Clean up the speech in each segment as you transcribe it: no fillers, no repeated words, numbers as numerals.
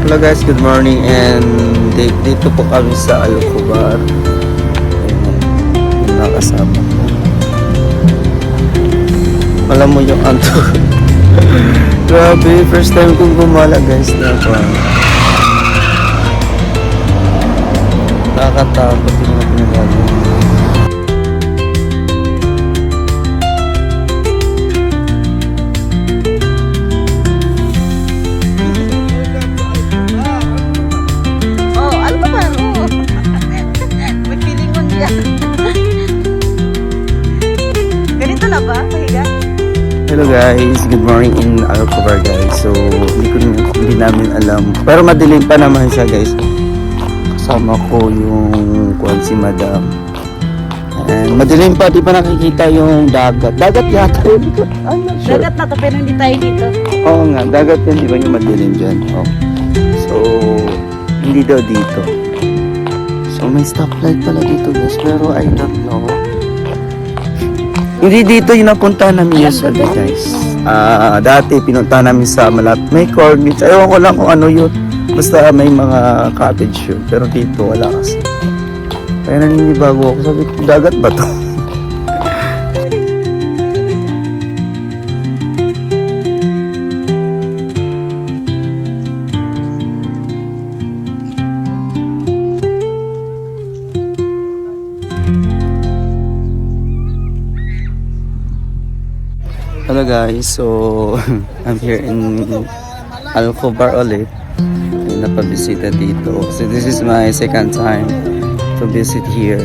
Hello guys, good morning and dito po kami sa Alcobar. Yung nakasama ko. Alam mo yung anto. Grabe, first time kong gumala guys na pa. Nakakatakot yung mga pinagagawa. Hello guys, good morning in Alcobar guys. So hindi namin alam, pero madilim pa naman siya guys. Kasama ko yung si Madam. And madilim pa, di pa nakikita yung dagat. Dagat yata yun. I'm not sure. Dagat na to pero hindi tayo dito. Oo nga, dagat yun, di ba yung madilim dyan? Oh. So hindi daw dito. So may stoplight pala dito guys, pero I don't know. Hindi dito yung napunta namin yesterday guys. Dati pinunta namin sa may corn beach. Ewan ko lang kung ano yun. Basta may mga cottage yun. Pero dito wala kasi. Kaya naninibago ako. Sabi ko, dagat ba to? Hello guys, so I'm here in Alcobar ulit. Napabisita dito. So this is my second time to visit here.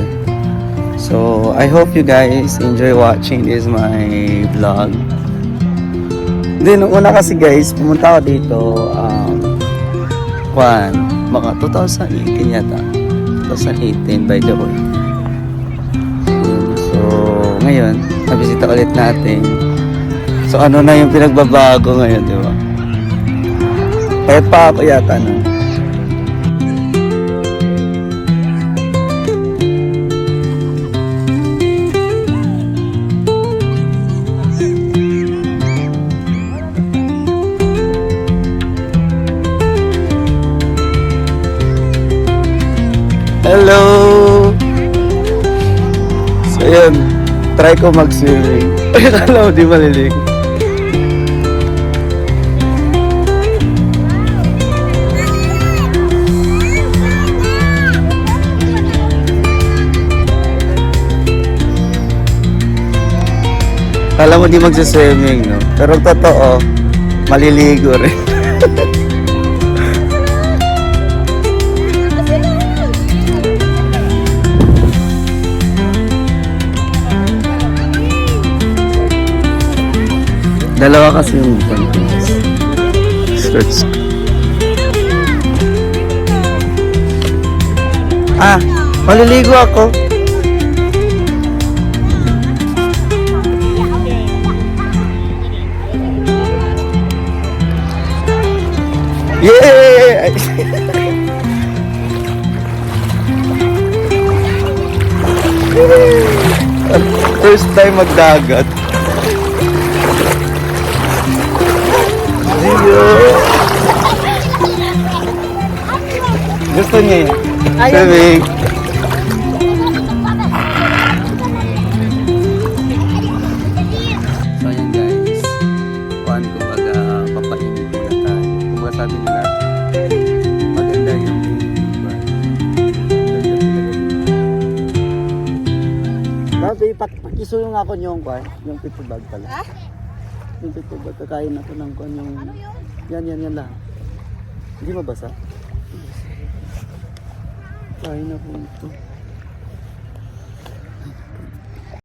So I hope you guys enjoy watching this my vlog. Then nung una kasi guys, pumunta ako dito mga 2018 yata. 2018 by the way. So ngayon, nabisita ulit natin. So ano na yung pinagbabago ngayon, di ba? Kahit pa ako yata na. Hello! So yun, try ko mag-swimming. Alam mo, di malilig. Kala mo di magsaswimming, no? Pero totoo, maliligo rin. Dalawa kasi yung skirts. Maliligo ako. Yay! First time magdagat. Gusto niya yun? Swimming. So ayan guys, kumbaga papainit muna tayo. Kumbaga sabi nila, maganda yung Sabi, pakisuyo nga ako yung pitubag pala. Yung pitubag, kakain ako ng yung... Yan lang. Hindi mabasa? Kain ako ito.